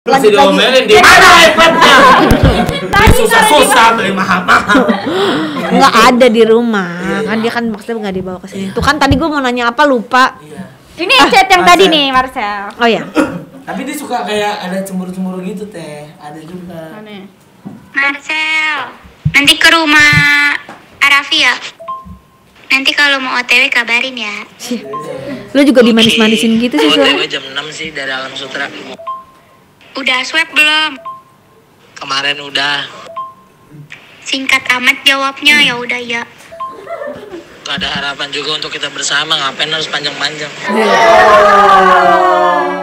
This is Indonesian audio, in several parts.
Masih diomelin di mana iPad-nya? Susah-susah beli mahal-mahal. Nggak ada di rumah. Kan dia kan maksudnya nggak dibawa ke sini. Tuh kan tadi gue mau nanya apa lupa. Ini chat yang tadi nih Marcel. Oh ya. Tapi dia suka kayak ada cemburu-cemburu gitu teh. Ada juga. Aneh. Marcel, nanti ke rumah Arafi ya. Nanti kalau mau OTW kabarin ya. Lo juga dimanis-manisin gitu sih OTW suara. jam 6 sih dari Alam Sutra. Udah swab belum? Kemarin udah. Singkat amat jawabnya, ya udah ya. Gak ada harapan juga untuk kita bersama. Ngapain harus panjang-panjang?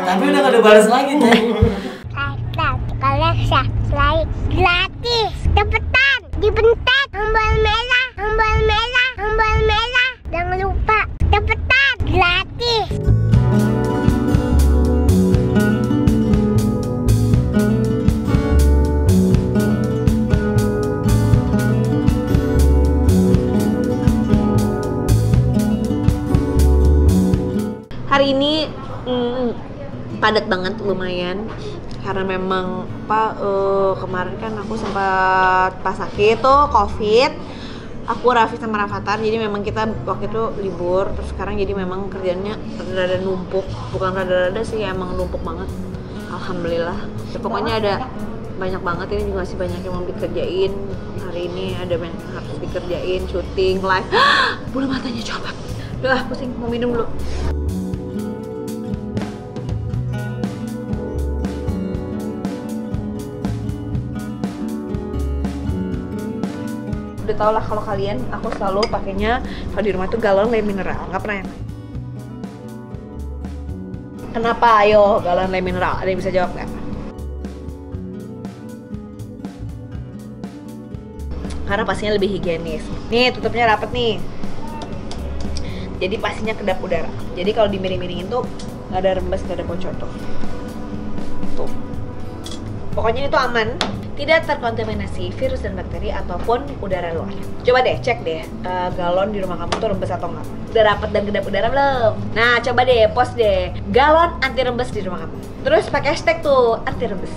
Tapi udah gak ada balas lagi teh. Kalau subscribe gratis, cepetan, dibentak tombol merah, tombol merah, tombol merah. Jangan lupa, cepetan, gratis. Hari ini padat banget lumayan karena memang kemarin kan aku sempat pas sakit tuh COVID. Aku Raffi sama Rafathar, jadi memang kita waktu itu libur, terus sekarang jadi memang kerjanya rada-rada numpuk, bukan rada-rada sih, emang numpuk banget. Alhamdulillah. Ya, pokoknya ada banyak banget, ini juga masih banyak yang mau dikerjain. Hari ini ada banyak yang harus dikerjain, syuting, live. Bulu matanya coba. Udah, pusing, mau minum dulu. Udah tau lah kalau kalian, aku selalu pakainya kalau di rumah tuh galon le mineral, nggak pernah yang lain. Kenapa? Ayo, galon le mineral, ada yang bisa jawab nggak? Karena pastinya lebih higienis. Nih, tutupnya rapet nih. Jadi pastinya kedap udara. Jadi kalau dimiring-miringin tuh nggak ada rembes, nggak ada bocor tuh. Tuh. Pokoknya itu aman. Tidak terkontaminasi virus dan bakteri ataupun udara luar. Coba deh cek deh galon di rumah kamu tuh rembes atau enggak. Udah rapet dan kedap udara belum? Nah coba deh post deh galon anti rembes di rumah kamu. Terus pakai hashtag tuh anti rembes.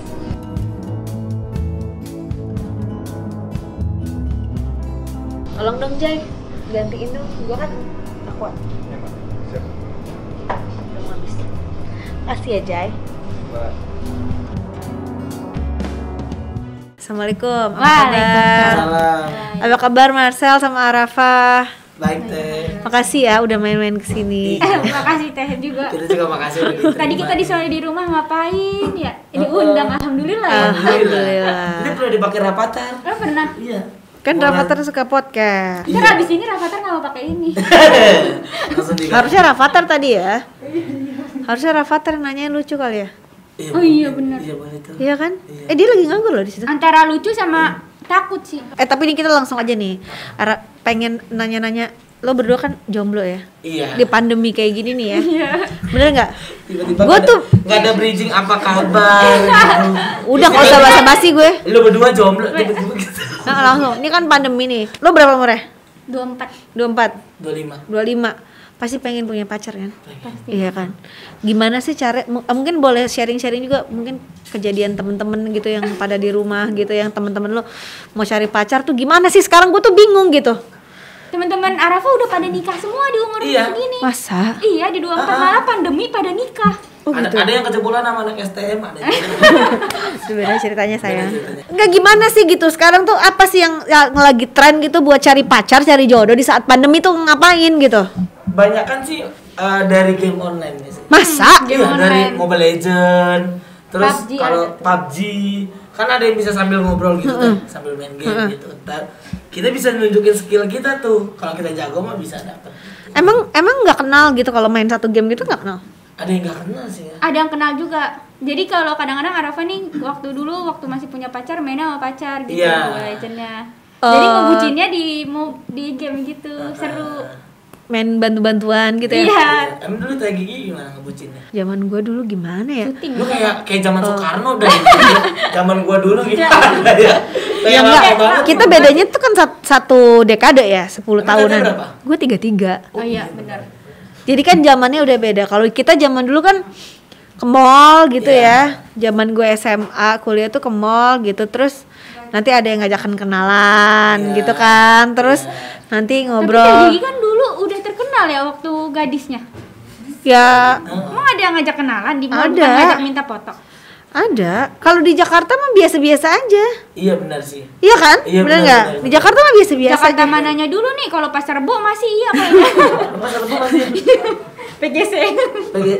Tolong dong Jay, gantiin dong. Gua kan akuat. Udah mau habis. Kasih ya Jay. Assalamualaikum. Salam. Apa kabar Marcel sama Arafah? Baik teh. Makasih ya udah main-main kesini. Makasih teh juga. Kita juga makasih udah diterima. Tadi kita disuruh di rumah ngapain ya? Ini undang, alhamdulillah ya. Alhamdulillah. Ini perlu dipakai Rafathar. Lo pernah? Iya. Kan Rafathar suka podcast. Ntar abis ini Rafathar nggak mau pakai ini. Langsung diganti. Harusnya Rafathar tadi ya. Harusnya Rafathar nanyain lucu kali ya. Oh iya benar. Iya boleh tuh. Iya kan? Iya. Dia lagi nganggur loh di situ. Antara lucu sama takut sih. Tapi ini kita langsung aja nih. Pengen nanya-nanya, lo berdua kan jomblo ya? Iya. Di pandemi kayak gini nih ya. Bener nggak? Tiba-tiba Gua tuh nggak ada bridging apa kabar gitu. udah nggak usah basa-basi gue. Lu berdua jomblo tiba-tiba gitu. Nah, langsung. Ini kan pandemi nih. Lo berapa umurnya? 24. 24, 25. 25. Pasti pengen punya pacar kan? Iya kan? Gimana sih cara, mungkin boleh sharing-sharing juga, mungkin kejadian temen-temen gitu yang pada di rumah gitu, yang temen-temen lo mau cari pacar tuh gimana sih? Sekarang gue tuh bingung gitu. Teman-teman Arafa udah pada nikah semua di umur Iya. segini. Masa? Iya, di 24 malah pandemi pada nikah. Oh, ada, gitu. ada yang kejebolan sama anak STM, ada yang Itu beda ceritanya sayang. Beda ceritanya. Enggak gimana sih gitu, sekarang tuh apa sih yang lagi tren gitu buat cari pacar, cari jodoh di saat pandemi tuh ngapain gitu? banyak kan sih dari game online ya sih. Masa? Game Iya, dari online. Mobile Legend. Terus PUBG kalau ada. PUBG kan ada yang bisa sambil ngobrol gitu kan, sambil main game gitu. Kita bisa nunjukin skill kita tuh. Kalau kita jago mah bisa dapet. Emang nggak kenal gitu kalau main satu game gitu nggak kenal? Ada yang gak kenal sih ya. Ada yang kenal juga. Jadi kalau kadang-kadang Arafa nih waktu masih punya pacar mainnya sama pacar gitu, Iya. Mobile Legends-nya. Jadi ngebucinnya di game gitu, seru. Main bantu-bantuan gitu ya? Iya. Emang dulu Teh Gigi gimana ngebucinnya? Zaman gue dulu gimana ya? Lu kayak zaman Soekarno dah. Zaman gua dulu gimana ya? Kayak Ya lama enggak, banget. kita bedanya tuh kan satu dekade ya, 10 Emang tahunan. dekade berapa? Gue 33. Oh iya, benar. Jadi kan zamannya udah beda. Kalau kita zaman dulu kan ke mall gitu ya. Zaman gue SMA kuliah tuh ke mall gitu, terus nanti ada yang ngajakin kenalan gitu kan, terus nanti Tapi ngobrol. Teh Gigi kan dulu udah terkenal ya waktu gadisnya. Ya Emang ada yang ngajak kenalan di mall, Ada. bukan ngajak minta foto? ada. Kalau di Jakarta mah biasa-biasa aja. Iya benar sih. Iya kan? Iya, bener benar, nggak? benar, Di Jakarta mah biasa-biasa Jakarta aja. mananya dulu nih, kalau Pasar Rebo masih iya kayaknya. Pasar Rebo masih. PGC.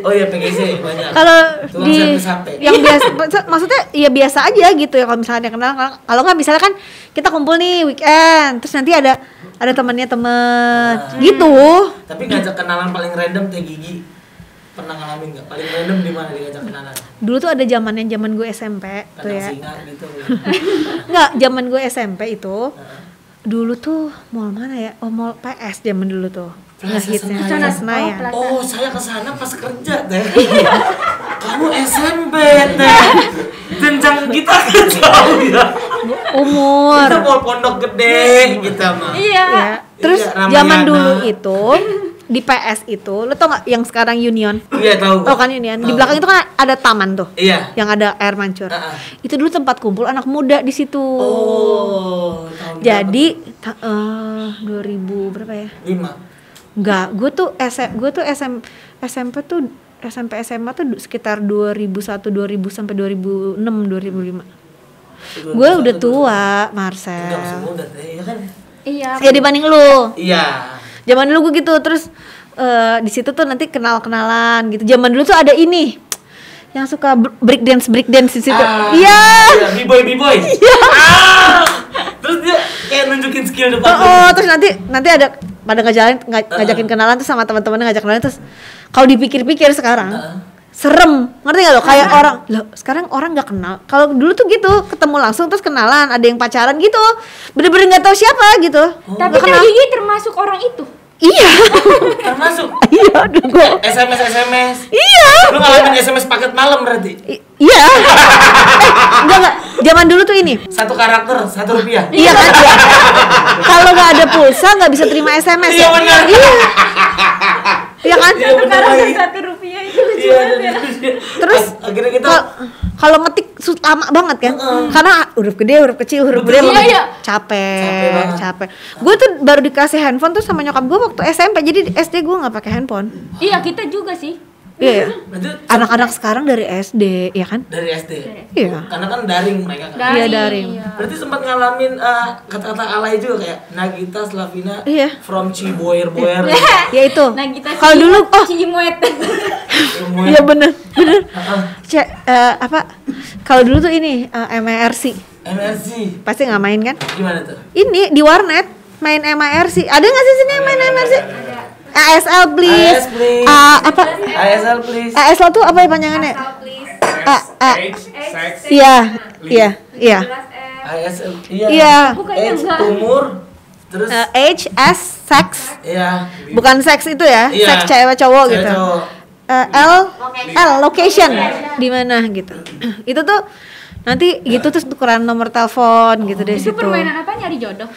Oh iya PGC banyak. Kalau Tukang di servis HP. yang biasa, maksudnya ya biasa aja gitu ya kalau misalnya kenal. Kalau nggak misalnya kan kita kumpul nih weekend, terus nanti ada temannya temen gitu. Tapi ngajak kenalan paling random Teh Gigi pernah ngalamin nggak? Paling random di mana diajak kenalan? Dulu tuh ada zaman gue SMP tuh Kandang ya. singa gitu. Nggak, zaman gue SMP itu dulu tuh mall mana ya? Oh mall PS zaman dulu tuh. Plaza Ngehitsnya Senayan. Plaza Senayan. Oh saya kesana pas kerja Teh. Kamu SMP Teh. Jenjang kita kan jauh ya. Umur. Kita mau pondok gede gitu mah. Iya. Ya. Terus Iya, Ramayana. zaman dulu itu di PS itu, lo tau nggak yang sekarang Union? Iya tahu. Tau kan Union? Di Tahu. belakang itu kan ada taman tuh. Iya. Yang ada air mancur. Ah, ah. Itu dulu tempat kumpul anak muda di situ. Oh, tahun Jadi 2000 berapa ya? 5. Enggak, gue tuh SMP tuh SMP SMA tuh sekitar 2001 2000 sampai 2006 2005. Gue udah tua, Enggak masih Marcel. muda Teh, ya kan? Iya. Ya dibanding lu. Iya. Zaman dulu gue gitu, terus di situ tuh nanti kenal-kenalan gitu. Zaman dulu tuh ada ini yang suka break dance di situ. Ah, Iya. B-boy. Terus dia kayak nunjukin skill depan. Terus nanti ada pada ngajakin kenalan tuh sama teman-temannya ngajak kenalan, terus kalau dipikir-pikir sekarang serem, ngerti gak lo? Kayak orang, loh sekarang orang nggak kenal. Kalau dulu tuh gitu, ketemu langsung terus kenalan, ada yang pacaran gitu, bener-bener nggak tahu siapa gitu. Tapi Nggak Teh kenal. Gigi termasuk orang itu. Iya. Termasuk Iya, aduh gue. SMS. Iya. Lu ngalamin SMS paket malam berarti? Iya. Enggak. Zaman dulu tuh ini. Satu karakter, Rp1. Iya kan? Iya. Kalau nggak ada pulsa nggak bisa terima SMS. Iya, ya? benar. Iya. Iya kan? Iya benar lagi. Rp1 itu lucu Iya, banget ya. Terus akhirnya kita kalau ngetik lama banget kan? Karena huruf gede, huruf kecil, huruf Betul. gede Iya. Capek banget. capek. Gue tuh baru dikasih handphone tuh sama nyokap gue waktu SMP. Jadi di SD gue nggak pakai handphone. Iya, kita juga sih. Iya. berarti Anak-anak sekarang dari SD, ya kan? dari SD. Iya. Karena kan daring mereka kan. Iya, daring. Berarti sempat ngalamin kata-kata alay juga kayak Nagita Slavina Iya. from Ciboyer. Ya itu. Nah, kita Kalau dulu, Cimuet. Iya bener. Apa? Kalau dulu tuh ini MRC. MRC. Pasti nggak main kan? Gimana tuh? Ini di warnet main MRC. Ada nggak sih sini yang main MRC? ASL please. AS please. Apa? ASL please. ASL tuh apa ya panjangannya? Iya. ASL. Iya. Bukannya Age, enggak. umur, terus Age as sex. iya. Bukan seks itu ya, Iya. seks cewek cowok Cewek gitu. cowok. L location di mana gitu. Itu tuh nanti gitu terus tukeran nomor telepon gitu deh Itu situ. permainan apa, nyari jodoh?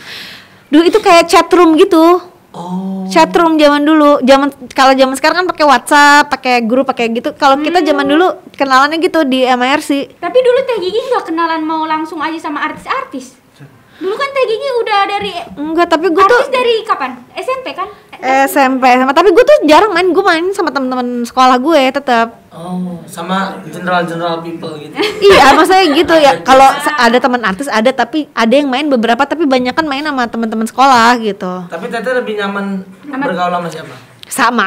Dulu itu kayak chat room gitu. Oh. Chatroom zaman dulu, kalau zaman sekarang kan pakai WhatsApp, pakai grup, pakai gitu. Kalau kita zaman dulu kenalannya gitu di MRC. Tapi dulu Teh Gigi nggak kenalan mau langsung aja sama artis-artis. Dulu kan Teh Gigi udah dari Enggak, tapi gue tuh artis dari kapan? SMP kan? SMP sama, tapi gue tuh jarang main, gue main sama teman-teman sekolah gue tetap. Oh, sama general people gitu. Iya, maksudnya gitu ya. Kalau ada teman artis ada, tapi ada yang main beberapa, tapi banyak kan main sama teman-teman sekolah gitu. Tapi Teteh lebih nyaman bergaul sama siapa? Sama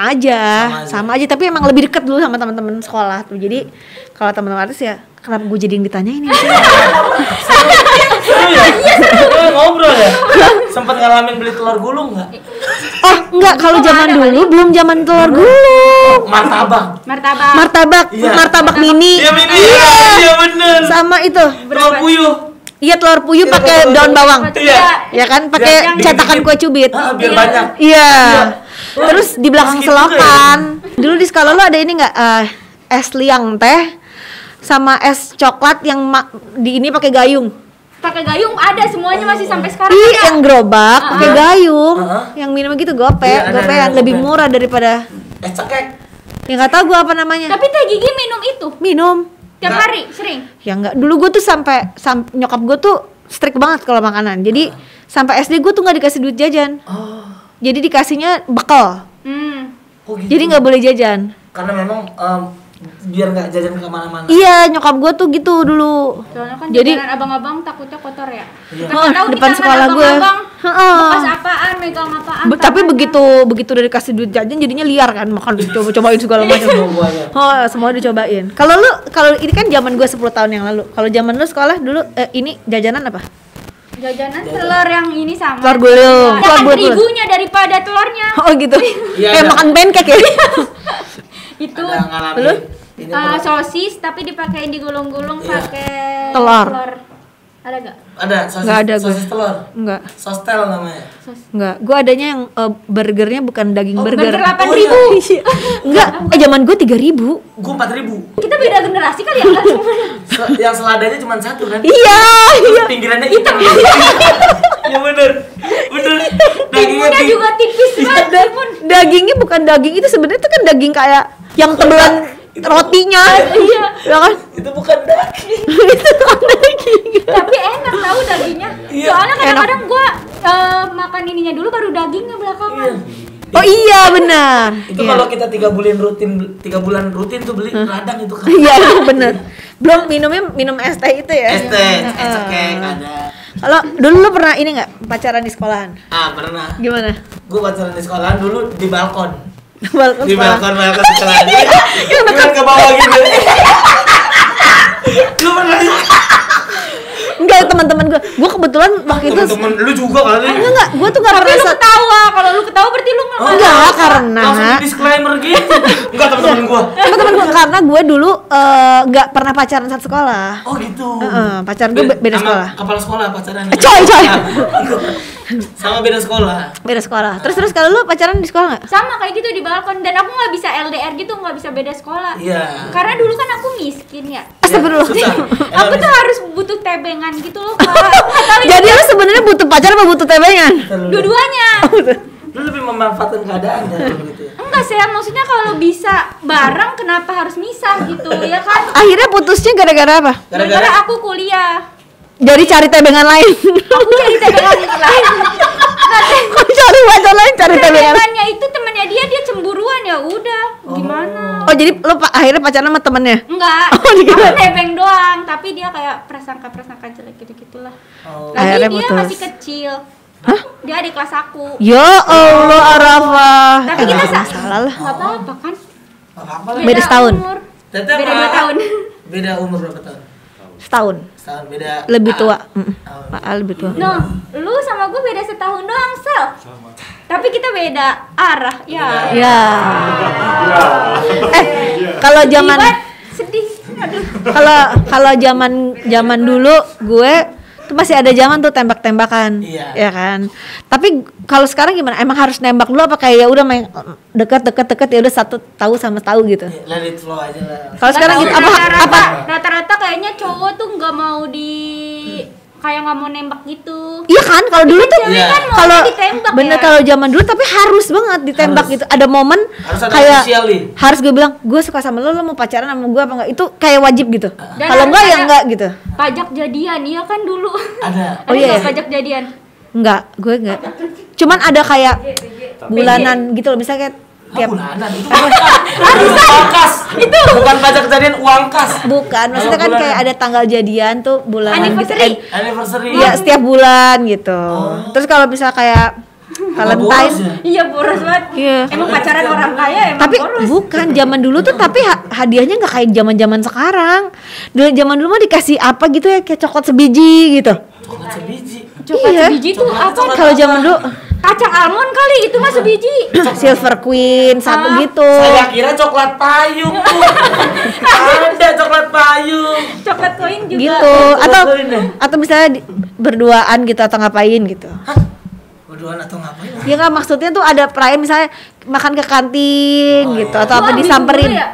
aja, tapi emang lebih deket dulu sama teman-teman sekolah tuh. Jadi kalau teman-teman artis ya, kenapa gue jadi yang ditanyain ini? Seru ya? Ngobrol ya? Sempat ngalamin beli telur gulung nggak? Oh enggak, kalau zaman dulu belum zaman telur gulung. Martabak. Martabak. Iya. Martabak mini. Iya mini. Iya bener. Sama itu. Telur puyuh. Iya, telur puyuh pakai daun bawang. Iya. Ya kan, pakai Biar cetakan dikit-dikit. kue cubit. Biar banyak. Iya. Terus di belakang Miskin juga selokan. Dulu di sekolah lo ada ini enggak es liang teh sama es coklat yang di ini pakai gayung. Pakai gayung ada semuanya masih sampai sekarang. Ih, ada. yang gerobak pakai gayung. Heeh. Yang minum gitu gope, Iya, ada gopean yang lebih gope. murah daripada Es cekek. Ya nggak tahu gue apa namanya. Tapi teh gigi minum itu Minum. tiap Nggak. hari sering. Ya enggak. Dulu gue tuh sampai nyokap gue tuh strict banget kalau makanan. Jadi sampai SD gue tuh nggak dikasih duit jajan. Oh. Jadi dikasihnya bekal. Oh gitu. Jadi nggak boleh jajan. Karena memang biar nggak jajan kemana-mana. Iya, nyokap gue tuh gitu dulu. Soalnya kan Jadi- jajanan abang-abang takutnya kotor ya. Iya. Kita nggak tahu nih Depan tangan sekolah gue. abang-abang Heeh. bekas apaan, megang apaan. Tapi tangannya. begitu udah dikasih duit jajan jadinya liar kan, makan cobain segala macam. Semuanya. Oh, semua dicobain. Kalau ini kan zaman gue 10 tahun yang lalu. Kalau zaman lu sekolah dulu ini jajanan apa? jajanan telur yang ini sama. Telur gulung. Telur Dapat gulung. terigunya daripada telurnya. Oh gitu. Iya, Kayak ada. makan pancake ya. Itu Ada ngalamin. Lu? Ini sosis tapi dipakein digulung-gulung Iya. pakai Telur. Ada gak? ada sosis, Nggak ada gue. sosis telur. Enggak. Sostel namanya. Enggak. Gue adanya yang burgernya bukan daging burger. Burger 8.000. Oh, Iya. Enggak, zaman gue 3.000. Gue 4.000. Kita beda generasi kali ya kan semuanya. Yang seladanya cuma satu kan? Iya. Pinggirannya hitam. Ya bener. Dagingnya Timunnya juga tipis banget. Timun. Dagingnya bukan daging itu sebenarnya itu kan daging kayak yang tebelan rotinya. Iya. Ya kan? itu bukan daging. Itu kan daging. Tapi enak tahu dagingnya. Iya. Soalnya kadang-kadang gua makan ininya dulu baru dagingnya belakangan. Oh iya benar. Itu Iya. kalau kita 3 bulan rutin tuh beli radang itu kan. Iya benar. Belum minum es teh itu ya. Es teh, es cekek ada. Kalau dulu lu pernah ini nggak pacaran di sekolahan? Pernah. Gimana? Gue pacaran di sekolahan dulu di balkon. Balkon Di sekolah. balkon sekolah. Bukan ke bawah gitu. Lu pernah Enggak, teman-teman gue kebetulan waktu itu temen lu juga kali. enggak, gue tuh nggak Tapi pernah lu ketawa. Kalau lu ketawa berarti lu nggak Enggak, mau. karena Langsung di disclaimer gitu. Enggak temen-temen gua. teman-teman gue karena gue dulu nggak pernah pacaran satu sekolah. Oh gitu. Pacaran gue beda Sama sekolah. Kepala sekolah pacarannya. Coy. Sama beda sekolah. Beda sekolah. Terus kalau lu pacaran di sekolah nggak? Sama kayak gitu di balkon dan aku nggak bisa LDR gitu, nggak bisa beda sekolah. Iya. Karena dulu kan aku miskin ya. Astagfirullah. Susah. Aku tuh harus butuh tebengan gitu loh, Kak. Nggak tahu ya. Jadi lu sebenarnya butuh pacar apa butuh tebengan? Dua-duanya. Lu lebih memanfaatkan keadaan ya gitu. Enggak sih, maksudnya kalau bisa bareng kenapa harus misah gitu ya kan? Akhirnya putusnya gara-gara apa? Gara-gara aku kuliah. Jadi cari tebengan lain. Aku cari tebengan lain. Nah, Kok cari pacar lain cari tebengan? tebengannya itu temannya dia cemburuan ya udah. Gimana? Oh jadi lu akhirnya pacaran sama temennya? Enggak, Oh, dikira. aku nebeng doang, tapi dia kayak prasangka jelek gitu-gitulah. Oh. Lagi Akhirnya dia putus. masih kecil. Dia adik kelas aku. Ya Allah Arafah. Tapi kita salah lah. Enggak apa-apa kan? Apa-apa lah. Beda setahun. Umur. Tetep Beda 2 tahun. Beda umur berapa tahun? Setahun. Setahun beda. Lebih Ah. tua. Oh. Pak Al lebih tua. No, lu sama gue beda setahun doang, Sel. Tapi kita beda arah, ya. Ya. Kalau zaman Ibat, sedih. Aduh. kalau zaman dulu gue tuh masih ada zaman tuh tembak-tembakan. Iya. Ya kan. Tapi kalau sekarang gimana? Emang harus nembak dulu apa kayak ya udah main deket ya udah satu tahu sama tahu gitu. Let it flow aja lah. Kalau sekarang gitu apa? Rata-rata kayaknya cowok tuh nggak mau kayak nggak mau nembak gitu. Iya kan, kalau dulu tuh Cewek Iya. kan maunya kalau ditembak bener ya. kalau zaman dulu tapi harus banget ditembak Harus. gitu. Ada momen Harus ada kayak official nih. harus gue bilang gue suka sama lo mau pacaran sama gue apa enggak? Itu kayak wajib gitu. Dan Kalau harus enggak ya ada- enggak gitu. Pajak jadian, iya kan dulu. Ada. Oh, iya, nggak iya. pajak jadian. Enggak, gue enggak. Cuman ada kayak bulanan gitu loh, misalnya kayak tiap Bulanan itu uang kas. Itu bukan pajak jadian, uang kas. bukan, maksudnya kan bulanan. kayak ada tanggal jadian tuh bulanan gitu. Anniversary. Anniversary. Iya, setiap bulan gitu. Terus kalau bisa kayak Valentine. boros ya? Iya boros banget. Iya. Emang pacaran orang kaya emang Tapi boros. bukan zaman dulu tuh tapi hadiahnya nggak kayak zaman sekarang. Dulu zaman dulu mah dikasih apa gitu ya kayak coklat sebiji gitu. Coklat sebiji. Coklat Iya. sebiji tuh apa? Coklat Kalau apa? zaman dulu Kacang almond kali itu mah sebiji. Silver Queen satu gitu. Saya kira coklat payung tuh. Ada coklat payung. Coklat koin juga. Gitu Coklat koin ya? atau misalnya berduaan gitu atau ngapain gitu. Berduaan atau ngapain? Ya nggak maksudnya tuh ada perayaan misalnya makan ke kantin gitu atau apa Lu ambigu disamperin. mulu ya?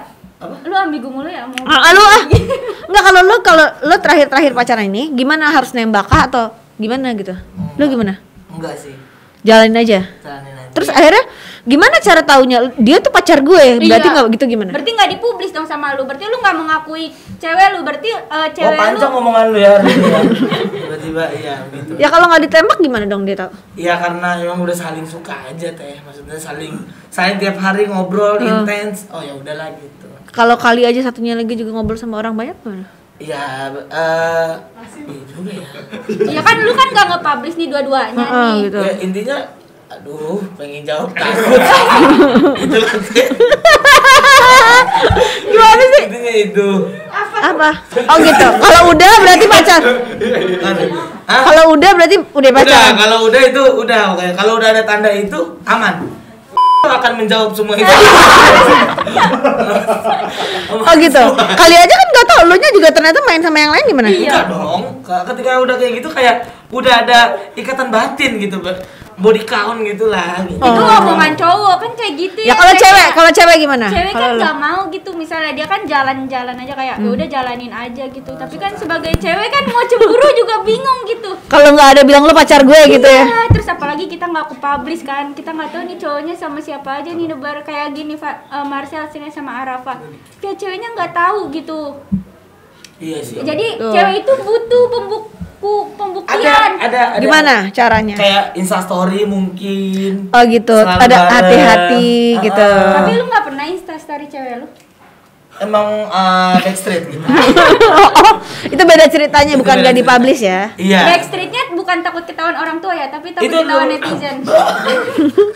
Lu ambigu mulu ya mau. Enggak kalau lu terakhir pacaran ini gimana harus nembak kah atau gimana gitu? Lu gimana? Enggak sih. Jalanin aja. Jalanin aja. Terus akhirnya Gimana cara taunya dia tuh pacar gue? Berarti nggak gitu gimana? Berarti nggak dipublis dong sama lu. Berarti lu nggak mengakui cewek lu. Berarti cewek panjang lu. omongan lu ya. Tiba-tiba iya gitu. Ya kalau nggak ditembak gimana dong dia tahu? Iya karena emang udah saling suka aja teh. Maksudnya saling tiap hari ngobrol intens. Oh ya udahlah gitu. Kalau kali aja satunya lagi juga ngobrol sama orang banyak gimana? Ya, iya juga ya. Iya kan lu kan nggak nge-publish nih dua-duanya nih. Gitu. Ya, intinya, aduh, pengen jawab takut. Itu kan. Gimana sih? Intinya itu. Apa? Oh gitu. Kalau udah berarti pacar. Kalau udah berarti udah pacar. Udah, kalau udah itu udah. Oke. Kalau udah ada tanda itu aman. Akan menjawab semua itu. Oh gitu. Kali aja kan nggak tahu, lu nya juga ternyata main sama yang lain gimana? Enggak dong. Ketika udah kayak gitu kayak udah ada ikatan batin gitu, body count gitulah. Gitu. Itu omongan cowok kan kayak gitu Ya kalau cewek gimana? Cewek Kalau kan lu? nggak mau gitu, misalnya dia kan jalan-jalan aja kayak ya udah jalanin aja gitu. Tapi kan sebagai cewek kan mau cemburu juga bingung gitu. Kalau nggak ada bilang lu pacar gue gitu ya? Iya, terus apalagi kita nggak publish kan, kita nggak tahu nih cowoknya sama siapa aja nih, nebar kayak gini Marcel sini sama Arafa. Kayak ceweknya nggak tahu gitu. Iya sih. Jadi Tuh. cewek itu butuh pembuktian. Ada Gimana caranya? kayak Instastory mungkin. Oh gitu. Selalu Ada bareng. hati-hati gitu. Tapi lu nggak pernah instastory cewek lu? Emang backstreet gitu. Oh, itu beda ceritanya, bukan Beda nggak cerita. dipublish ya? Iya. Backstreetnya bukan takut ketahuan orang tua ya, tapi takut Itu ketahuan lu- netizen.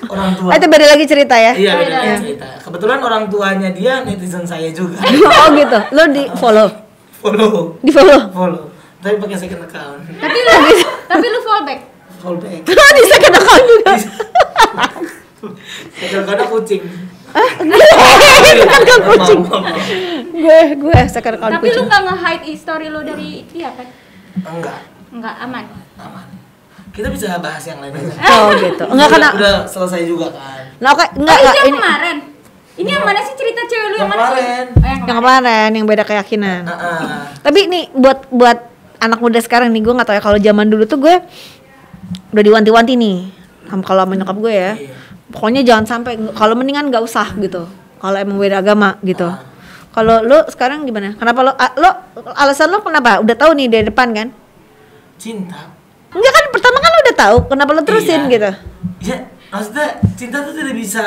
Orang tua. Itu beda lagi cerita ya? Iya, beda Beda. lagi cerita. Kebetulan orang tuanya dia netizen saya juga. Oh gitu. Lu di follow? Di follow? Follow. Tapi pakai second account. Tapi lu fallback. Fallback. Di second account juga. Second account kucing. Kan kucing. Gue second account Tapi lu kucing. nggak nge-hide story lu dari dia kan? Enggak, Enggak, aman. aman. Kita bisa bahas yang lain aja. Oh gitu. Enggak kena. Udah selesai juga kan. Nah, oke, Oh, enggak itu yang ini. kemarin. Ini yang mana sih cerita cewek lu yang Yang mana sih? kemarin. Oh, yang Yang kemarin. kemarin yang beda keyakinan. Heeh. Tapi nih buat anak muda sekarang nih, gue nggak tahu ya, kalau zaman dulu tuh gue udah diwanti-wanti nih kalau sama nyokap gue ya. Iya. Pokoknya jangan sampai, kalau mendingan nggak usah gitu. Kalau emang beda agama gitu. Kalau lo sekarang gimana? Kenapa lo alasan lo kenapa? Udah tahu nih dari depan kan? Cinta. Enggak kan, pertama kan lo udah tahu, kenapa lo terusin Iya. gitu? Ya, maksudnya cinta tuh tidak bisa.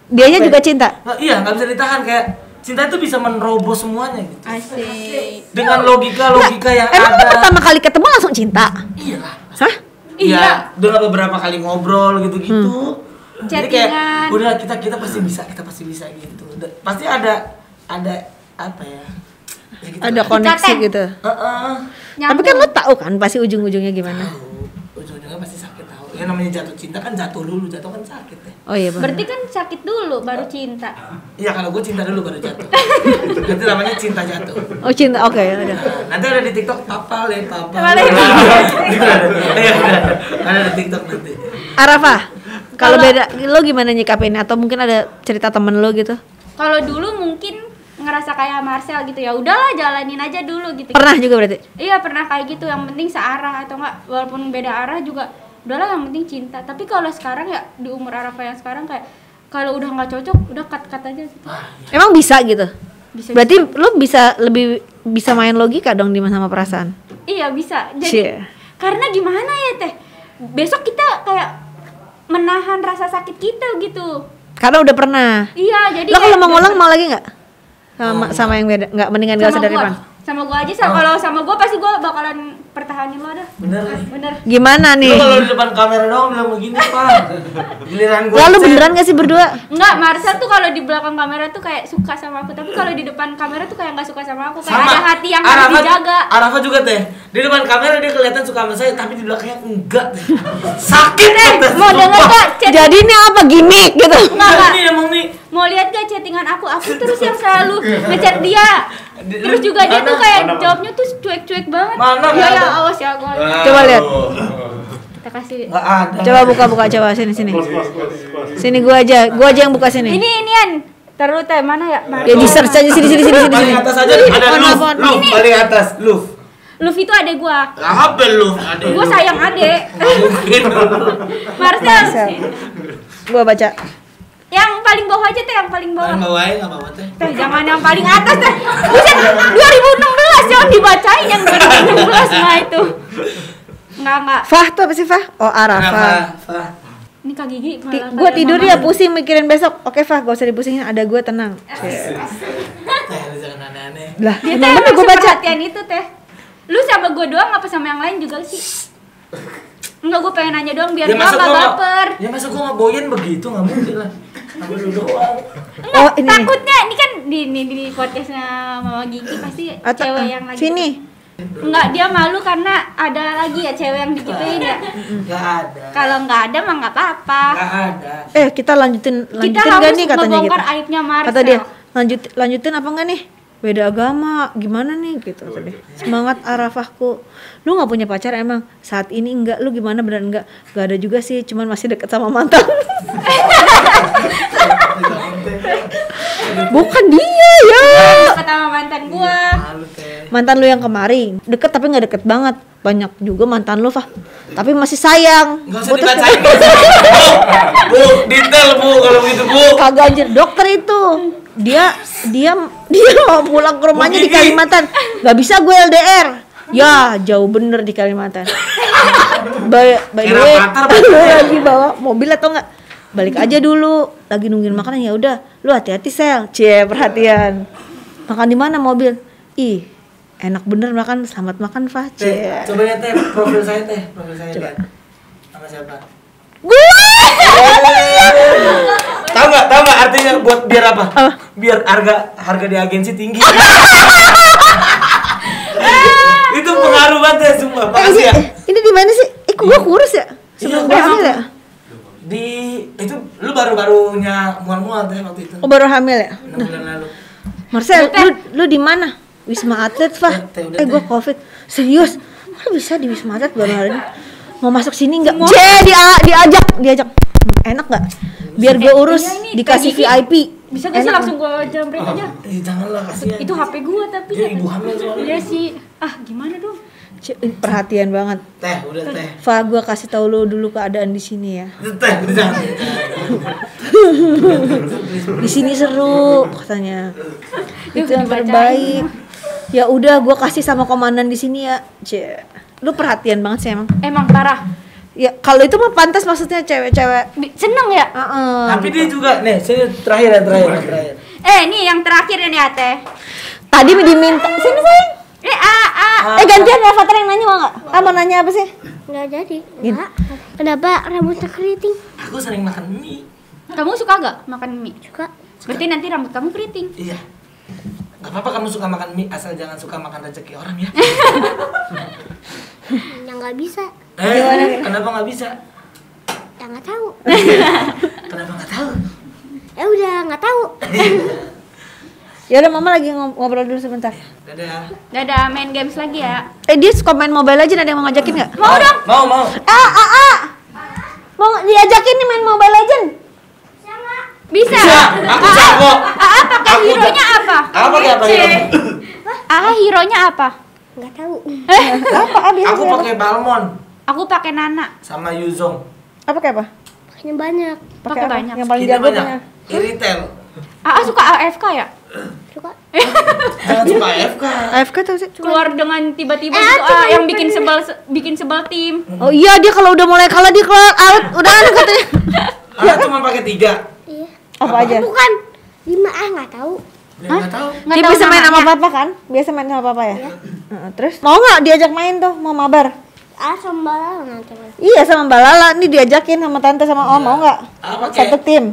Dianya Apa juga ya? cinta. Iya, nggak bisa ditahan, kayak cinta itu bisa menerobos semuanya gitu. Asik. Dengan logika yang Emang lo ada. pertama kali ketemu langsung cinta? Iyalah. Hah? Iya. Iya, udah beberapa kali ngobrol gitu-gitu. Jadi kayak Chattingan. udah kita pasti bisa gitu. Pasti ada apa ya? Ya gitu Ada lah. koneksi Ikatan. gitu. Heeh. Tapi kan lo tahu kan pasti ujung-ujungnya gimana? Tahu. Ujung-ujungnya pasti sakit tahu. Ya namanya jatuh cinta kan jatuh dulu, jatuh kan sakit ya. Oh iya benar. Berarti kan sakit dulu baru cinta. Iya, kalau gue cinta dulu baru jatuh. Nanti namanya cinta jatuh. Oh cinta, oke ya udah. Nah, nanti ada di TikTok papa. Papa le. Iya, ada di TikTok nanti. Arafa, kalau Kalau- beda, lo gimana nyikapin? Atau mungkin ada cerita temen lo gitu? Kalau dulu mungkin ngerasa kayak Marcel gitu, ya udahlah jalanin aja dulu gitu. Pernah juga berarti? Iya pernah kayak gitu, yang penting searah atau enggak walaupun beda arah juga udahlah yang penting cinta. Tapi kalau sekarang ya di umur Arafa yang sekarang kayak kalau udah nggak cocok udah cut aja gitu. Emang bisa gitu? Bisa. Berarti lo bisa main logika dong di sama perasaan? Iya bisa. Jadi Cie. karena gimana ya teh? Besok kita kayak menahan rasa sakit kita gitu. Karena udah pernah. Iya, jadi Lo kalau kayak mau ngulang biasa- mau lagi nggak? Sama yang beda? Nggak, mendingan gak usah dari depan. Sama gua aja, kalau sama gua pasti gua bakalan pertahanin lo dah. Bener nih. Bener. Gimana nih? Lu kalau di depan kamera doang bilang begini, Pak. Giliran gue. Lalu beneran gak sih berdua? Enggak, Marcel tuh kalau di belakang kamera tuh kayak suka sama aku, tapi kalau di depan kamera tuh kayak nggak suka sama aku, kayak ada hati yang harus dijaga. Arafa juga teh. Di depan kamera dia kelihatan suka sama saya, tapi di belakangnya enggak. Teh. Sakit teh. Mau denger gak chat? Jadi ini apa gimmick gitu? Enggak. Ini emang nih. Mau lihat gak chattingan aku? Aku terus yang selalu ngechat dia. Terus juga dia tuh kayak jawabnya tuh cuek-cuek banget. Mana? Iya Nggak ya, ada. awas ya gua. Coba lihat. Kita kasih. Enggak ada. Coba buka coba sini. Sini gua aja yang buka sini. Inian. Terus teh mana ya? Ya di search aja sini. Paling atas aja ada Luf paling atas, Luf. Luffy tuh adek gua. Apa Luf? Ada. Gua sayang adek. Mungkin. Marcel. Gua baca. paling bawah aja teh, yang paling bawah. Paling bawah enggak apa-apa teh. Teh jangan yang paling atas teh. Buset, 2016 jangan dibacain yang 2016 nah itu. Enggak. Fah tuh apa sih Fah? Oh Arafah. Fah. Ini Kak Gigi malah Gue kayak tidur mama. ya pusing mikirin besok. Oke Fah, gak usah dipusingin, ada gue tenang. Teh, lu jangan aneh-aneh. Lah, Dia teh emang bener emang gue baca. seperhatian itu teh. Lu sama gue doang apa sama yang lain juga sih? Enggak, gue pengen nanya doang biar gue masa gak gua baper. Ya masa gua ngeboyen begitu enggak mungkin lah. Sama lu doang. Enggak, Oh, ini nih. takutnya ini kan di podcastnya Mama Gigi pasti Atau cewek yang lagi. sini. Enggak, dia malu karena ada lagi ya cewek yang digituin ya. Enggak ada. Kalau nggak ada mah nggak apa-apa. Enggak ada. Kita lanjutin Kita gak harus nih katanya ngebongkar gitu. aibnya Marcel. Kata dia, lanjutin apa enggak nih? Beda agama, gimana nih gitu kata dia. Semangat Arafahku. Lu nggak punya pacar emang? Saat ini enggak, lu gimana benar enggak? Gak ada juga sih, cuman masih deket sama mantan. Bukan dia ya. Kata sama mantan gua. Malu teh. Mantan lu yang kemarin deket tapi nggak deket banget. Banyak juga mantan lu Fah, tapi masih sayang. Enggak usah Putus dibacain. Bu, detail Bu kalau begitu Bu. kagak anjir, dokter itu dia mau pulang ke rumahnya di Gigi. Kalimantan, nggak bisa gue LDR ya, jauh bener di Kalimantan. by the Kira way patar, lu lagi bawa mobil atau enggak, balik aja dulu, lagi nungguin makanan, ya udah lu hati-hati Sel, cie perhatian. Makan di mana mobil? Ih enak bener makan, selamat makan Fah, Teh, cie. coba lihat teh profil saya teh, profil saya lihat. Sama siapa? Gue Tahu nggak artinya buat biar apa? Apa? Biar harga di agensi tinggi. Itu pengaruh banget ya sumpah. Makasih ya. ini di mana sih? Kok gue kurus ya? Sebelum gue Iya, hamil ya? Di itu lu baru-barunya mual-mual teh waktu itu. Oh baru hamil ya? 6 bulan lalu. Marcel, lu di mana? Wisma Atlet, Fah. Udah, Gue COVID. Serius? Lu bisa di Wisma Atlet baru hari ini? Mau masuk sini enggak? Diajak. Enak enggak? Biar gue urus, iya ini, dikasih Kak Gigi. VIP. Bisa gak sih Enak langsung gua jambret aja? Janganlah kasihan. Itu HP gua tapi Dia ibu hamil soalnya. Iya sih. Ah, gimana dong? Perhatian banget. Teh, udah teh. Fah, gue kasih tahu lu dulu keadaan di sini ya. Teh, udah jangan. Di sini seru katanya. Itu yang dibacain. terbaik. Ya udah, gue kasih sama komandan di sini ya. Cie. Lu perhatian banget sih emang. Emang parah. Ya kalau itu mah pantas, maksudnya cewek-cewek. Seneng ya? Tapi dia juga nih, sini terakhir. Nih yang terakhir ini ya teh. Tadi diminta. Sini sayang. Gantian Rafathar yang nanya, mau nggak? Mau nanya apa sih? Nggak jadi. Enggak. Kenapa rambutnya keriting? Aku sering makan mie. Kamu suka gak makan mie? Suka. Berarti nanti rambut kamu keriting. Iya. Gak apa-apa kamu suka makan mie, asal jangan suka makan rezeki orang ya. Yang nggak bisa. Kenapa nggak bisa? Ya nggak tahu. Kenapa nggak tahu? Ya udah nggak tahu. Ya udah, mama lagi ngobrol dulu sebentar. Dadah. Dadah, main games lagi ya. Dia suka main Mobile Legends, ada yang mau ngajakin nggak? Mau dong. Mau. Mau diajakin nih main Mobile Legends? Bisa. Aku jago. Pakai Aku hero-nya apa? Apa kayak apa? Hero-nya apa? Nggak tahu. Apa? Biasa Aku pakai Balmon Aku pakai Nana. sama Yuzong. apa kayak apa? Pakainya banyak. Pakai apa? banyak. Yang paling Ini jago banyak. punya. Iritel. Suka AFK ya? Suka. Jangan suka AFK. AFK tau sih? Keluar dengan tiba-tiba gitu yang bikin sebel tim. Oh iya, dia kalau udah mulai kalah dia keluar out. Udah katanya. Aku cuma pakai 3. Iya. Apa aja? Bukan. 5 nggak tahu. Nggak tahu. Nggak Dia tahu bisa main sama namanya. papa kan? Biasa main sama papa ya? Terus mau nggak diajak main tuh? Mau mabar? Sambal nanti. Iya sama Mbak Lala, nih diajakin sama tante sama om, mau nggak? Apa Satu kayak? tim.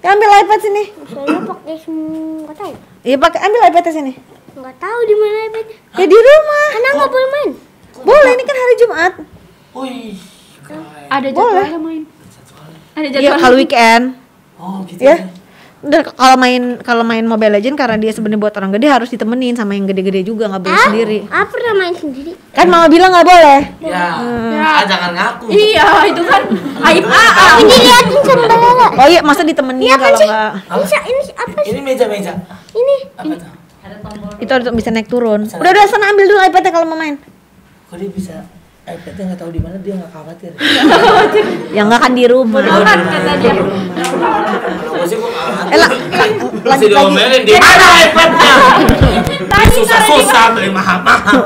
Ya, ambil iPad sini. Saya pakai nggak tahu. Iya pakai, ambil iPad sini. Nggak tahu di mana iPadnya. Ya di rumah. Karena nggak boleh main. Boleh, ini kan hari Jumat. Wih. Ada Boleh. jadwalnya main. Ada Iya jadwal. kalau weekend. Oh gitu Ya. ya. Udah, kalau main Mobile Legends karena dia sebenarnya buat orang gede harus ditemenin sama yang gede-gede juga, nggak boleh sendiri. Apa pernah main sendiri? Kan mama bilang nggak boleh. Ya. Jangan ngaku. Iya, itu kan aib Ini liatin Sambal Lala. Oh iya, masa ditemenin kalau nggak? Ini apa sih? Ini meja. Ini. Apa tuh? Itu harus bisa naik turun. Udah sana ambil dulu iPadnya kalau mau main. Kok dia bisa? iPad-nya nggak tahu di mana, dia nggak khawatir. Ya nggak kan di rumah. Banget kata dia. Kalau gue sih gue khawatir. Masih lanjut lagi. diomelin di mana iPad-nya? Susah-susah beli mahal-mahal.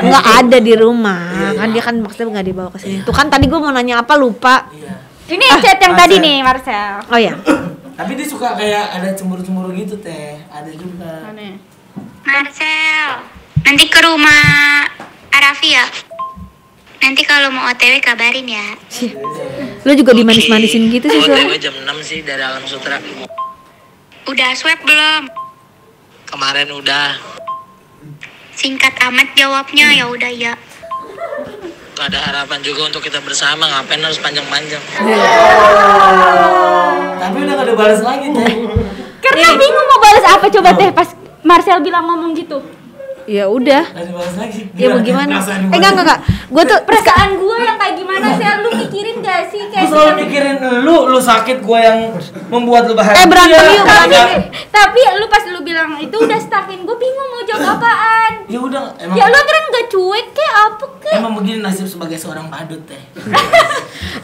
Nggak ada di rumah. Kan dia kan maksudnya nggak dibawa ke sini. Tuh kan tadi gue mau nanya apa lupa. Iya. Ini chat yang tadi nih Marcel. Oh ya. Tapi dia suka kayak ada cemburu-cemburu gitu teh. Ada juga. Mana? Marcel, nanti ke rumah Arafi ya. Nanti kalau mau OTW kabarin ya. Lu juga dimanis-manisin gitu sih OTW suami. jam 6 sih dari Alam Sutra. Udah swab belum? Kemarin udah. Singkat amat jawabnya, ya udah ya. Gak ada harapan juga untuk kita bersama, ngapain harus panjang-panjang. Tapi udah gak ada balas lagi teh. Karena bingung mau balas apa coba teh pas Marcel bilang ngomong gitu. Ya udah. Gak ada balas lagi. Ya mau gimana? Perasaan Enggak. Gue tuh Perasaan gue yang kayak gimana sih? Lu mikirin gak sih Gue kayak selalu mikirin lu sakit, gue yang membuat lu bahagia. berantem yuk, tapi lu pas lu bilang itu udah stuckin, gue bingung mau jawab apaan. Ya udah, emang Ya lu terus gak cuek kayak apa kayak. emang begini nasib sebagai seorang badut teh.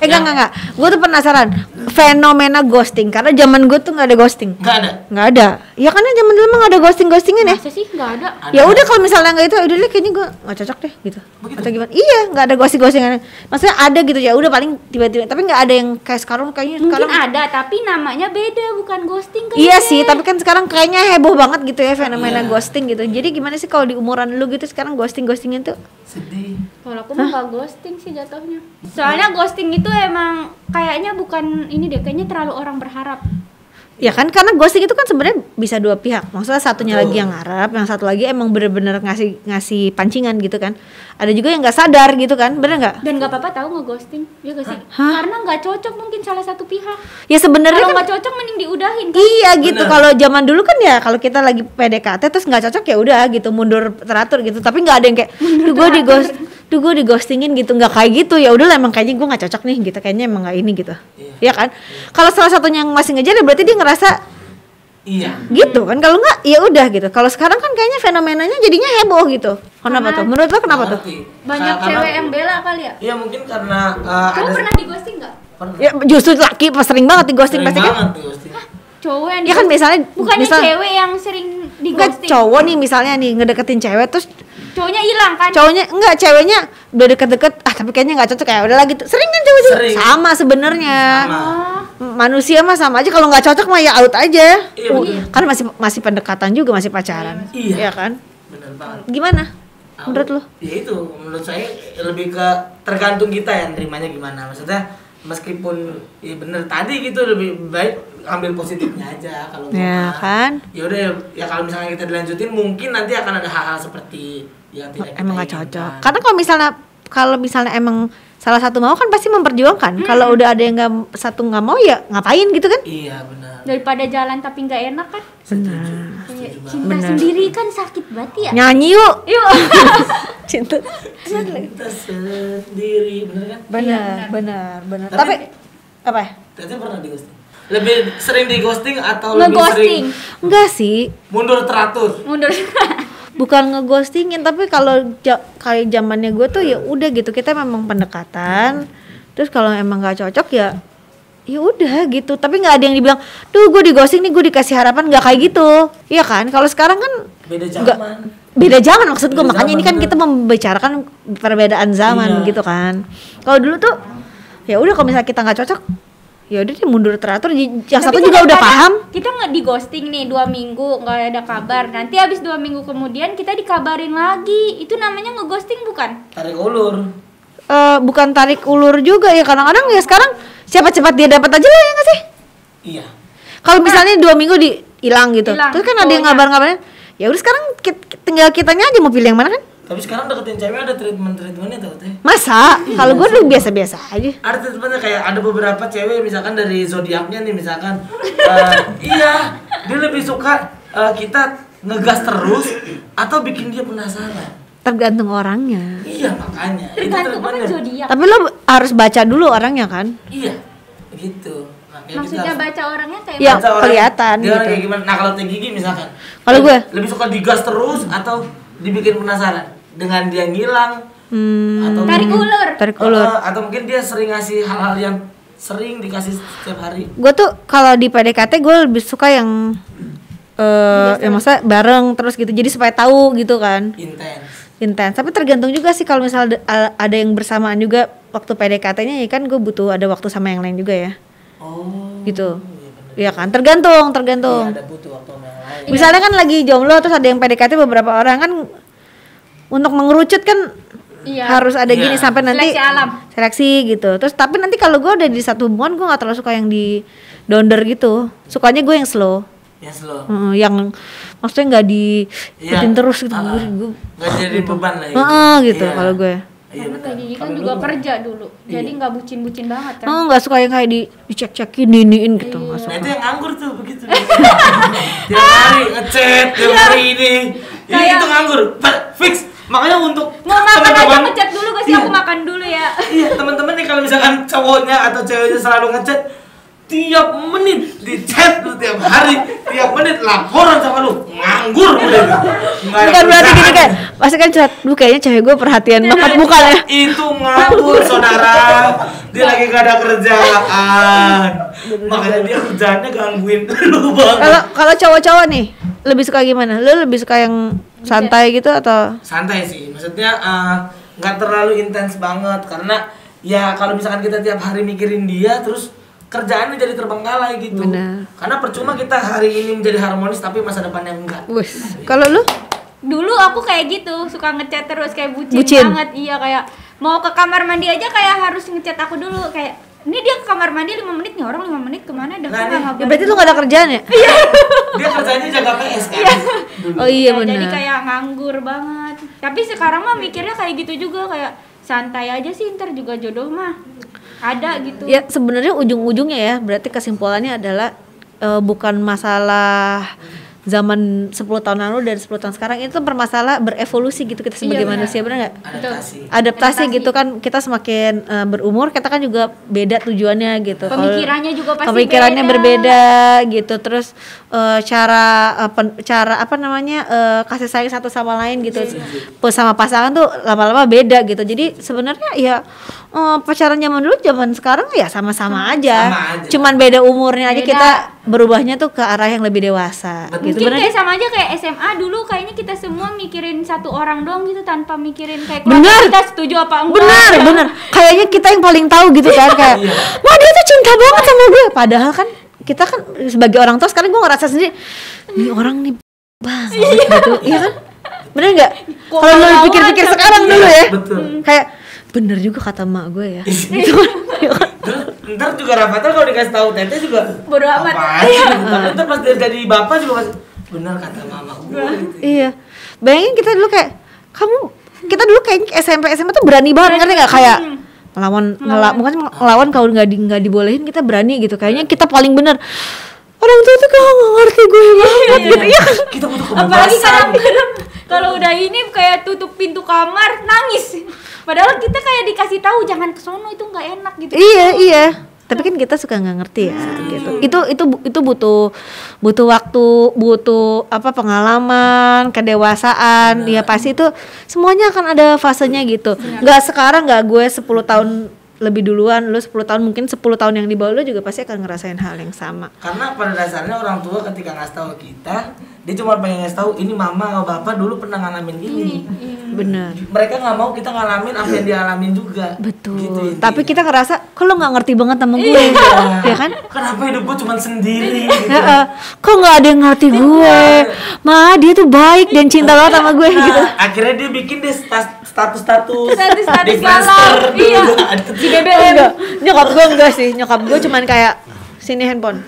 enggak. Gue tuh penasaran fenomena ghosting karena zaman gue tuh nggak ada ghosting. Nggak ada. Ya karena zaman dulu emang nggak ada ghostingan ya. Masa sih nggak ada? Ya udah kalau misalnya nggak itu, udah deh kayaknya gue nggak cocok deh gitu. Begitu? Atau gimana? Iya, nggak ada ghostingan. Maksudnya ada gitu ya. Udah paling tiba-tiba. Tapi nggak ada yang kayak sekarang kayaknya Mungkin sekarang. ada tapi namanya beda, bukan ghosting kan. Iya sih, tapi kan sekarang kayaknya heboh banget gitu ya fenomena ghosting gitu. Jadi gimana sih kalau di umuran lu gitu sekarang ghostingan tuh? Sedih. Kalau aku mah nggak ghosting sih jatuhnya. Soalnya ghosting itu emang kayaknya bukan ini deh, kayaknya terlalu orang berharap. Ya kan karena ghosting itu kan sebenarnya bisa dua pihak. Maksudnya satunya lagi yang ngarep, yang satu lagi emang bener-bener ngasih pancingan gitu kan. Ada juga yang nggak sadar gitu kan, bener nggak? Dan nggak apa-apa tahu nge-ghosting, ya gak sih? Karena nggak cocok mungkin salah satu pihak. Ya sebenarnya Kalau kan nggak cocok mending diudahin kan? iya gitu. Bener. Kalau zaman dulu kan ya kalau kita lagi PDKT terus nggak cocok ya udah gitu, mundur teratur gitu. Tapi nggak ada yang kayak gue digostingin gitu, nggak kayak gitu. Ya udah emang kayaknya gue nggak cocok nih gitu, kayaknya emang nggak ini gitu. Iya kan? Kalau salah satunya yang masih ngejar ya berarti dia ngerasa Iya. gitu kan. Kalau nggak ya udah gitu. Kalau sekarang kan kayaknya fenomenanya jadinya heboh gitu. Kenapa tuh? Menurut lo kenapa tuh? Ngerti. Banyak Karena- cewek yang bela kali ya? Iya mungkin karena Kamu ada pernah di-ghosting nggak? pernah. Ya justru laki pas sering banget di ghosting Sering pasti kan. banget tuh ghosting. Cowok yang Ya kan misalnya bukannya misal- cewek yang sering Enggak, di-ghosting. cowok nih misalnya nih ngedeketin cewek terus Cowoknya hilang kan? cowoknya enggak, ceweknya udah deket-deket tapi kayaknya nggak cocok ya udahlah gitu. Sering kan cowok juga Sering. sama sebenarnya. Sama. Manusia mah sama aja, kalau nggak cocok mah ya out aja. Iya, bener. Kan masih pendekatan juga, masih pacaran. Iya. Iya kan? Bener banget. Gimana? Menurut lo? Ya itu, menurut saya lebih ke tergantung kita ya nerimanya gimana. Maksudnya meskipun ya bener tadi gitu lebih baik ambil positifnya aja kalau gua Ya mah. kan? Ya udah ya kalau misalnya kita dilanjutin mungkin nanti akan ada hal-hal seperti yang tidak kita Emang nggak inginkan. cocok. Karena kalau misalnya emang salah satu mau kan pasti memperjuangkan. Kalau udah ada yang satu nggak mau ya ngapain gitu kan? Iya benar. Daripada jalan tapi nggak enak kan? Benar. Kayak cinta sendiri kan sakit banget ya. Nyanyi yuk. Yuk. Cinta. Kita sendiri bener kan? Benar. Tapi- Tapi apa? Teteh pernah di ghosting? Lebih sering di ghosting atau lebih Nge-ghosting. sering Enggak sih. mundur teratur? Mundur. Bukan ngeghostingin, tapi kalau kayak zamannya gue tuh ya udah gitu, kita memang pendekatan. Terus kalau emang nggak cocok ya udah gitu. Tapi nggak ada yang dibilang, tuh gue dighosting nih, gue dikasih harapan, nggak kayak gitu. Iya kan? Kalau sekarang kan Beda nggak- zaman. beda zaman maksud gue, Beda makanya zaman, ini kan bener. kita membicarakan perbedaan zaman Iya. gitu kan. Kalau dulu tuh ya udah, kalau misalnya kita nggak cocok ya udah deh, mundur teratur. Yang satu Tapi juga udah kadang-kadang paham. Kita nggak di ghosting nih 2 minggu nggak ada kabar. Nanti habis 2 minggu kemudian kita dikabarin lagi. Itu namanya nge-ghosting bukan? Tarik ulur. Bukan tarik ulur juga ya, kadang-kadang ya sekarang siapa cepat dia dapat aja lah, ya nggak sih? Iya. Kalau misalnya 2 minggu hilang gitu, Hilang, terus kan ada yang cowoknya. ngabar-ngabarin, ya udah sekarang tinggal kitanya aja mau pilih yang mana kan? Tapi sekarang deketin cewek ada treatmentnya tau teh. Masa? Kalau gue dulu biasa-biasa aja. Ada treatmentnya kayak ada beberapa cewek misalkan dari zodiaknya nih misalkan iya dia lebih suka kita ngegas terus atau bikin dia penasaran. Tergantung orangnya. Iya makanya. Itu Tergantung apa treatmentnya. zodiak. Tapi lo harus baca dulu orangnya kan? Iya gitu. Makanya Maksudnya kita baca orangnya kayak Ya, baca orang- kelihatan dia orang gitu. kayak gimana. Nah kalau Teh Gigi misalkan Kalau gue? lebih suka digas terus atau dibikin penasaran dengan dia ngilang Atau Tarik mungkin- ulur. Tarik ulur. Atau mungkin dia sering ngasih hal-hal yang sering dikasih setiap hari. Gue tuh kalau di PDKT gue lebih suka yang yang maksudnya bareng terus gitu, jadi supaya tahu gitu kan, intens. Tapi tergantung juga sih, kalau misalnya ada yang bersamaan juga waktu PDKT-nya, ya kan gue butuh ada waktu sama yang lain juga ya. Oh. Gitu. Iya kan, tergantung. Iya, ada butuh waktu sama yang lain. Misalnya kan lagi jomblo terus ada yang PDKT beberapa orang kan, untuk mengerucut kan harus ada gini sampai nanti Seleksi alam. seleksi gitu. Terus tapi nanti kalau gue udah di satu hubungan, gue nggak terlalu suka yang di donder gitu. Sukanya gue yang slow. Yang slow. Yang maksudnya nggak diikutin terus gitu. Gue nggak jadi beban lah ya. gitu kalau gue. Iya Karena betul. Gigi kan juga kerja dulu, jadi nggak bucin-bucin banget kan. Nggak suka yang kayak dicek-cekin, diniin gitu. Nggak suka. Nah itu yang nganggur tuh begitu. Tiap hari ngechat, tiap hari ini. Itu nganggur. Fix. Makanya untuk Mau makan aja teman-teman- ngechat dulu gak sih, aku makan dulu ya. Iya teman-teman nih, kalau misalkan cowoknya atau ceweknya selalu ngechat tiap menit di chat lu, tiap hari, tiap menit laporan sama lu, nganggur udah itu. Bukan berarti gini kan, pasti kan chat, lu kayaknya cewek gue perhatian banget, bukan ya? Itu nganggur saudara, dia lagi gak ada kerjaan, makanya dia kerjaannya gangguin lu banget. Kalau cowok-cowok nih, lebih suka gimana? Lu lebih suka yang santai gitu atau? Santai sih, maksudnya nggak terlalu intens banget, karena ya kalau misalkan kita tiap hari mikirin dia terus kerjaannya jadi terbengkalai gitu. Benar. Karena percuma kita hari ini menjadi harmonis tapi masa depannya enggak. Wes, kalau lu? Dulu aku kayak gitu, suka ngechat terus kayak bucin banget. Iya, kayak mau ke kamar mandi aja kayak harus ngechat aku dulu, kayak ini dia ke kamar mandi 5 menit nih, orang 5 menit kemana dah, Nah, nggak Ya ngabarin. berarti lu gak ada kerjaan ya? Dia kerjanya jaga PS kan. Dulu. Oh iya Ya, jadi benar. kayak nganggur banget. Tapi sekarang mah mikirnya kayak gitu juga, kayak santai aja sih, ntar juga jodoh mah ada gitu. Ya sebenarnya ujung-ujungnya ya, berarti kesimpulannya adalah bukan masalah zaman 10 tahun lalu dan 10 tahun sekarang, itu bermasalah berevolusi gitu kita sebagai Iya, benar. manusia, benar nggak? Adaptasi. Adaptasi gitu kan, kita semakin berumur kita kan juga beda tujuannya gitu. Pemikirannya juga pasti pemikirannya beda. berbeda gitu, terus cara apa namanya kasih sayang satu sama lain gitu, sama pasangan tuh lama-lama beda gitu. Jadi sebenarnya ya pacaran zaman dulu zaman sekarang ya sama-sama aja. Sama aja. Cuman beda umurnya aja, Beda. kita berubahnya tuh ke arah yang lebih dewasa gitu. Mungkin Bener kayak sama aja kayak SMA dulu, kayaknya kita semua mikirin satu orang doang gitu tanpa mikirin kayak Bener. keluarga kita setuju apa enggak. bener kayaknya kita yang paling tahu gitu kan, kayak wah dia tuh cinta banget sama gue, padahal kan kita kan sebagai orang tua sekarang gue ngerasa sendiri, ini orang nih banget gitu, iya kan, bener nggak? Kok Kalau lu ngelawan pikir-pikir tapi- sekarang dulu ya, Betul. kayak bener juga kata emak gue ya, gitu kan. Terus ntar juga Rafathar kalau dikasih tahu Tete juga Bodo amat. apaan sih gitu. Tapi ntar pas dia jadi bapak juga masih benar kata mama gue gitu. Iya, bayangin kita dulu kayak kita dulu kayak SMP SMA tuh berani banget, ngerti nggak, kayak bukan ngelawan kalau nggak dibolehin kita berani gitu, kayaknya kita paling bener. Orang tua tuh nggak ngerti gue banget gitu, iya kan? Kita butuh Apalagi kebebasan. kadang-kadang kalau udah ini kayak tutup pintu kamar nangis. Padahal kita kayak dikasih tahu jangan ke sono, itu nggak enak gitu. Iya. Tapi kan kita suka nggak ngerti ya gitu. Itu butuh waktu, butuh apa, pengalaman, kedewasaan. Ya pasti itu semuanya akan ada fasenya gitu. Nggak sekarang, nggak gue 10 tahun lebih duluan, lu 10 tahun, mungkin 10 tahun yang di bawah lu juga pasti akan ngerasain hal yang sama. Karena pada dasarnya orang tua ketika ngasih tahu kita, dia cuma pengen ngasih tahu ini mama atau bapak dulu pernah ngalamin ini. Bener. Mereka nggak mau kita ngalamin apa yang dia alamin juga. Betul. Gitu intinya. Tapi kita ngerasa kok lu nggak ngerti banget sama gue, ya kan? Kenapa hidup gue cuma sendiri gitu. Kok nggak ada yang ngerti gue? Ma, dia tuh baik dan cinta banget sama gue Nah, gitu. akhirnya dia bikin deh status Status-status di galau. Friendster dulu Iya. juga ada. Di BBM. Enggak, nyokap gue enggak sih, nyokap gue cuman kayak sini handphone.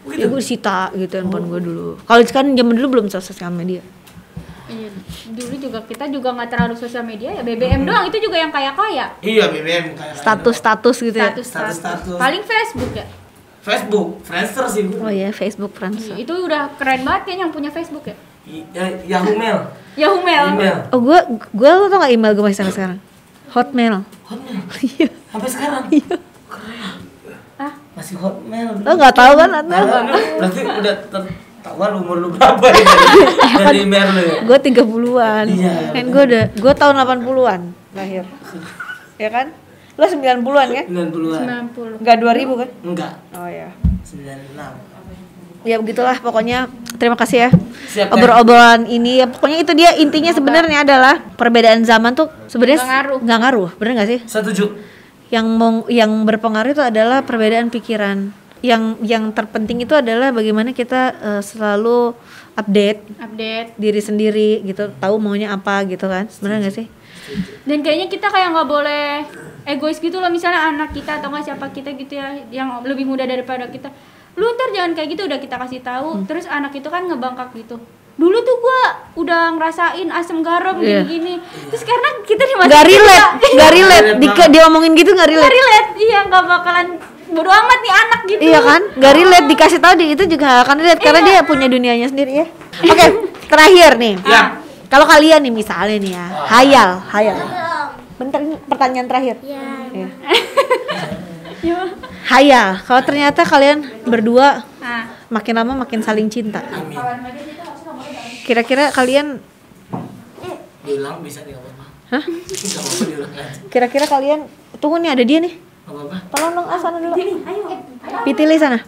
Gitu? Ya gue disita gitu handphone gue dulu. Kalau sekarang zaman dulu belum sosial media. Iya, dulu juga kita juga nggak terlalu sosial media ya, BBM doang, itu juga yang kaya-kaya. Iya BBM kayak Status gitu ya. Status. Paling Facebook ya. Facebook, Friendster sih gue. Oh iya, Facebook Friends. Itu udah keren banget kayaknya yang punya Facebook ya. Yahoo Mail. Yahoo Mail. Email. Oh gue lo tau gak email gue masih sampai sekarang? Hotmail. Hotmail. Iya. Sampai sekarang. Iya. Keren. Ah, Masih Hotmail. Lo nggak tahu kan? Nah, berarti udah ketahuan umur lu berapa ya dari email lu ya? Gue 30-an. Iya, Kan bener. gue tahun 80-an. lahir. Ya kan? Lo 90-an kan? 90-an. 90. Enggak 2000 kan? Enggak. Oh ya. 96. Ya begitulah pokoknya. Terima kasih ya. Siap, Obrol-obrolan ini ya pokoknya itu dia intinya sebenarnya adalah perbedaan zaman tuh sebenarnya nggak ngaruh. Bener nggak sih? Setuju. Yang berpengaruh itu adalah perbedaan pikiran. Yang terpenting itu adalah bagaimana kita selalu update diri sendiri gitu, tahu maunya apa gitu kan. Bener nggak sih? Dan kayaknya kita kayak nggak boleh egois gitu loh, misalnya anak kita atau nggak siapa kita gitu ya yang lebih muda daripada kita, lu ntar jangan kayak gitu, udah kita kasih tahu. Terus anak itu kan ngebangkak gitu, dulu tuh gua udah ngerasain asam garam gini-gini. Terus karena kita di masa Nggak relate, dia ngomongin gitu nggak relate. Iya, nggak bakalan bodo amat nih anak gitu. Iya kan, nggak relate, dikasih tahu itu juga nggak akan relate karena dia punya dunianya sendiri ya. Oke, terakhir nih. Ya. Kalau kalian nih misalnya nih ya, hayal. Bentar, ini pertanyaan terakhir. Iya. Hayal, kalau ternyata kalian berdua makin lama makin saling cinta. Amin. Kira-kira kalian Diulang bisa nih, nggak apa-apa. Hah? Nggak apa-apa, diulang aja. Kira-kira kalian tunggu nih, ada dia nih. Nggak apa-apa. Tolong dong, sana dulu. Pitili sana.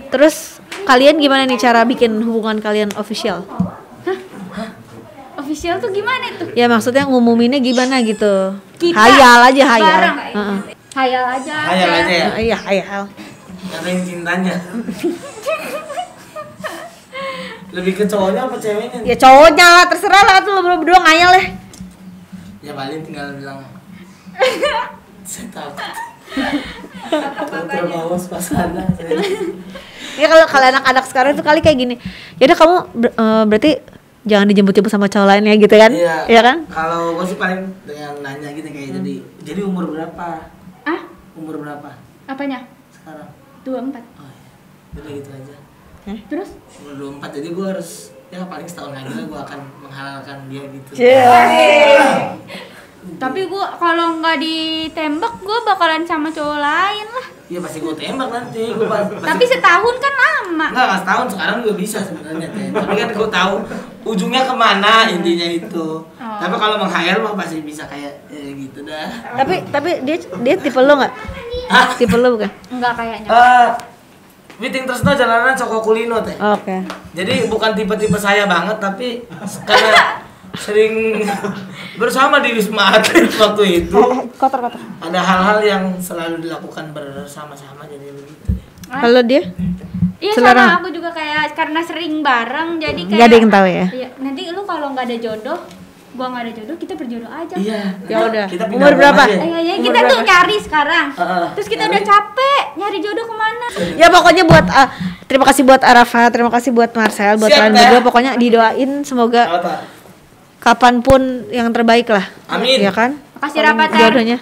Terus kalian gimana nih cara bikin hubungan kalian official? Official tuh gimana tuh? Ya maksudnya ngumuminnya gimana gitu. Kita Hayal aja, hayal. bareng. Heeh. Hayal aja. Hayal aja ya. Iya, hayal. Ngatain cintanya. Lebih ke cowoknya apa ceweknya? Ya cowoknya lah, terserah lah tuh lo berdua ngayal ya. Ya paling tinggal bilang saya takut. Terbawa suasana. Ya kalau anak-anak sekarang tuh kali kayak gini. Ya udah kamu berarti jangan dijemput-jemput sama cowok lain ya gitu kan? Iya kan? Kalau gue sih paling dengan nanya gitu kayak jadi umur berapa? Umur berapa? Apanya? Sekarang. 24. Oh iya. Udah gitu aja. Terus? Umur 24 jadi gue harus ya paling setahun lagi lah gue akan menghalalkan dia gitu. Tapi gua kalau nggak ditembak gua bakalan sama cowok lain lah. Iya pasti gue tembak nanti. Gue pasti. Tapi setahun kan lama. Nggak setahun, sekarang juga bisa sebenarnya teh. Tapi kan gue tahu ujungnya kemana intinya itu. Tapi kalau menghayal mah pasti bisa kayak gitu dah. Tapi dia tipe lo nggak? Tipe lo bukan? Enggak kayaknya. Meeting Tresno jalanan Coko Kulino teh. Oke. Jadi bukan tipe-tipe saya banget tapi karena sering bersama di Wisma Atlet waktu itu. Kotor. Ada hal-hal yang selalu dilakukan bersama-sama jadi begitu deh. Kalau dia? Iya Selera. sama aku juga kayak karena sering bareng jadi kayak Nggak ada yang tahu ya? Iya, nanti lu kalau nggak ada jodoh, gua nggak ada jodoh, kita berjodoh aja. Iya. Ya udah. Kita Umur berapa? Iya, kita tuh nyari sekarang. Terus kita udah capek nyari jodoh kemana? Ya pokoknya buat terima kasih buat Arafa, terima kasih buat Marcel, buat Siap, kalian Teh. berdua pokoknya didoain semoga kapanpun yang terbaik lah. Amin. Ya kan? Makasih Rapat ya.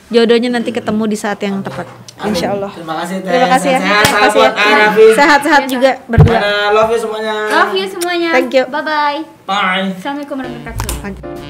Jodohnya nanti ketemu di saat yang tepat. Insya Allah. Terima kasih teh. Terima kasih ya. Sehat Terima kasih buat ya. Arafi. Sehat-sehat juga berdua. Love you semuanya. Love you semuanya. Thank you. Bye bye. Bye. Assalamualaikum warahmatullahi wabarakatuh.